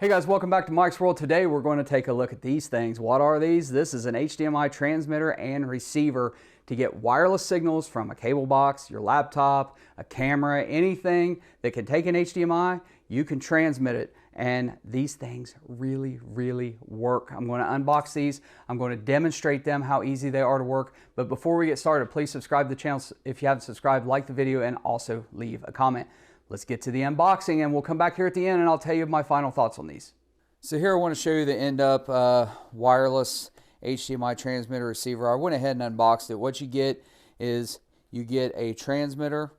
Hey guys, welcome back to Mike's World. Today we're going to take a look at these things. What are these? This is an HDMI transmitter and receiver to get wireless signals from a cable box, your laptop, a camera, anything that can take an HDMI, you can transmit it. And these things really work. I'm going to unbox these. I'm going to demonstrate them, how easy they are to work. But before we get started, please subscribe to the channel if you haven't subscribed, like the video, and also leave a comment. Let's get to the unboxing and we'll come back here at the end and I'll tell you my final thoughts on these. So here I want to show you the EDUP wireless HDMI transmitter receiver. I went ahead and unboxed it. What you get is you get a transmitter.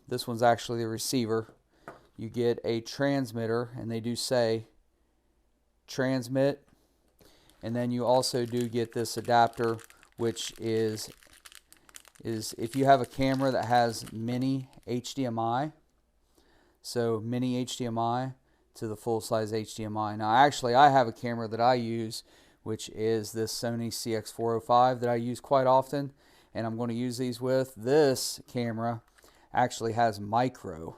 This one's actually the receiver. You get a transmitter, and they do say transmit. And then you also do get this adapter, which is if you have a camera that has mini HDMI, so mini HDMI to the full-size HDMI. Now actually I have a camera that I use, which is this Sony CX405 that I use quite often, and I'm going to use these with. This camera actually has micro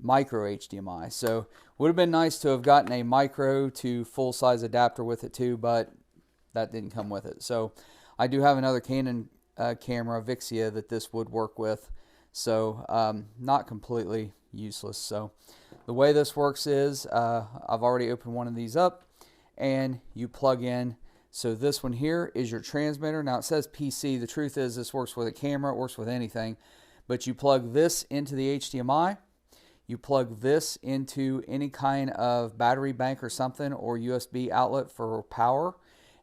HDMI, so would have been nice to have gotten a micro to full-size adapter with it too, but that didn't come with it. So I do have another Canon camera, Vixia, that this would work with, so not completely useless. So the way this works is I've already opened one of these up, and you plug in. So this one here is your transmitter. Now it says PC. The truth is this works with a camera, it works with anything, but you plug this into the HDMI, you plug this into any kind of battery bank or something, or USB outlet for power,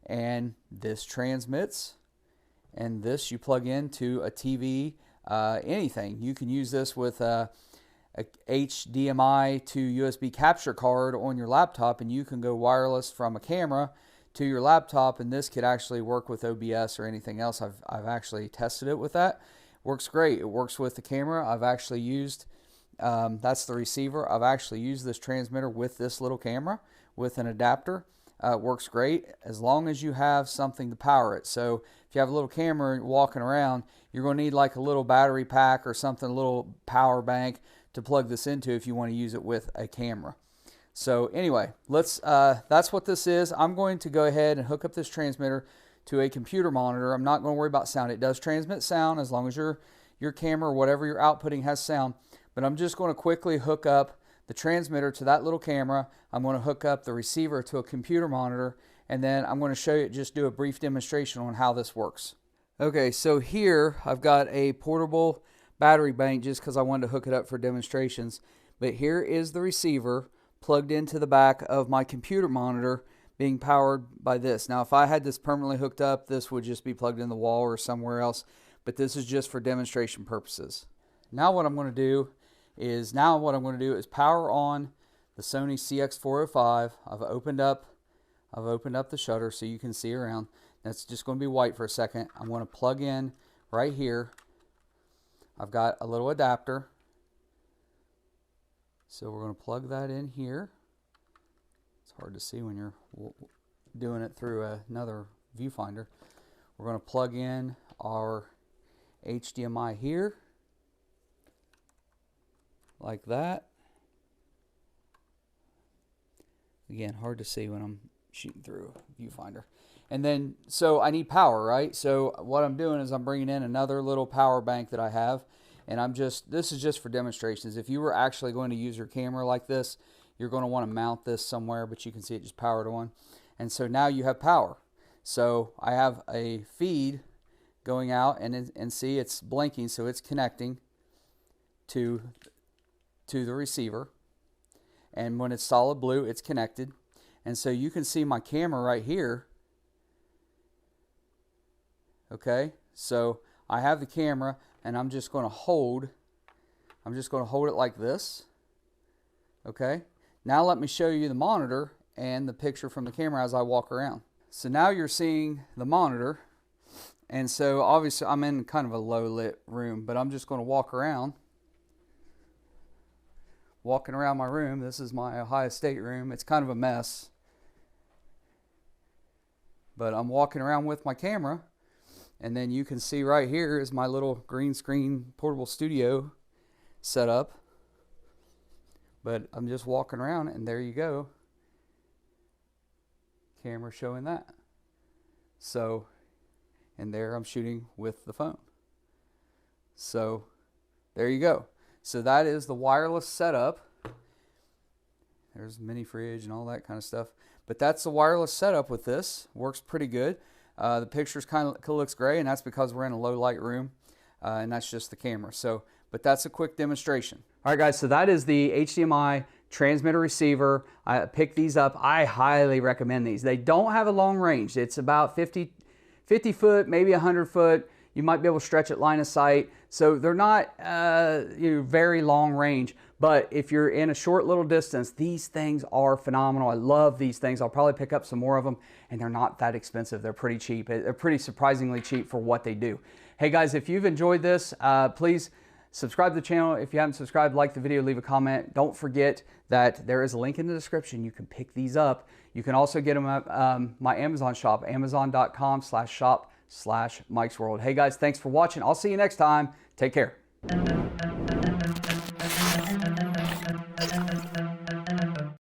and this transmits. And this you plug into a TV, anything. You can use this with a HDMI to USB capture card on your laptop, and you can go wireless from a camera to your laptop, and this could actually work with OBS or anything else. I've actually tested it with that. Works great. It works with the camera. I've actually used, that's the receiver. I've actually used this transmitter with this little camera with an adapter. It works great as long as you have something to power it. So if you have a little camera walking around, you're going to need like a little battery pack or something, a little power bank to plug this into if you want to use it with a camera. So anyway, that's what this is. I'm going to go ahead and hook up this transmitter to a computer monitor. I'm not going to worry about sound. It does transmit sound as long as your camera or whatever you're outputting has sound. But I'm just going to quickly hook up the transmitter to that little camera. I'm going to hook up the receiver to a computer monitor, and then I'm going to show you, just do a brief demonstration on how this works. Okay, so here I've got a portable battery bank just because I wanted to hook it up for demonstrations. But here is the receiver plugged into the back of my computer monitor being powered by this. Now if I had this permanently hooked up, this would just be plugged in the wall or somewhere else, but this is just for demonstration purposes. Now what I'm going to do is power on the Sony CX405. I've opened up the shutter so you can see around. That's just going to be white for a second. I'm going to plug in right here. I've got a little adapter, so we're going to plug that in here. It's hard to see when you're doing it through another viewfinder. We're going to plug in our HDMI here, like that. Again, hard to see when I'm shooting through a viewfinder. And then, so I need power, right? So what I'm doing is I'm bringing in another little power bank that I have, and this is just for demonstrations. If you were actually going to use your camera like this, you're going to want to mount this somewhere, but you can see it just powered on. And so now you have power. So I have a feed going out, and see it's blinking, so it's connecting to the receiver. And when it's solid blue, it's connected. And so you can see my camera right here. Okay, so I have the camera, and I'm just going to hold it like this. Okay, now let me show you the monitor and the picture from the camera as I walk around. So now you're seeing the monitor, and so obviously I'm in kind of a low lit room, but I'm just going to walking around my room. This is my Ohio State room. It's kind of a mess, but I'm walking around with my camera. And then you can see right here is my little green screen portable studio set up. But I'm just walking around, and there you go. camera showing that. So, and there I'm shooting with the phone. So there you go. So that is the wireless setup. There's mini fridge and all that kind of stuff. But that's the wireless setup with this. Works pretty good. The pictures kind of looks gray, and that's because we're in a low light room, and that's just the camera. So, but that's a quick demonstration. All right, guys, so that is the HDMI transmitter receiver. I picked these up. I highly recommend these. They don't have a long range. It's about 50 foot, maybe 100 foot. You might be able to stretch it line of sight. So they're not very long range, but if you're in a short little distance, these things are phenomenal. I love these things. I'll probably pick up some more of them, and they're not that expensive. They're pretty cheap. They're pretty surprisingly cheap for what they do. Hey guys, if you've enjoyed this, please subscribe to the channel. If you haven't subscribed, like the video, leave a comment. Don't forget that there is a link in the description. You can pick these up. You can also get them at my Amazon shop, amazon.com/shop/Mike's World. Hey guys, thanks for watching. I'll see you next time. Take care.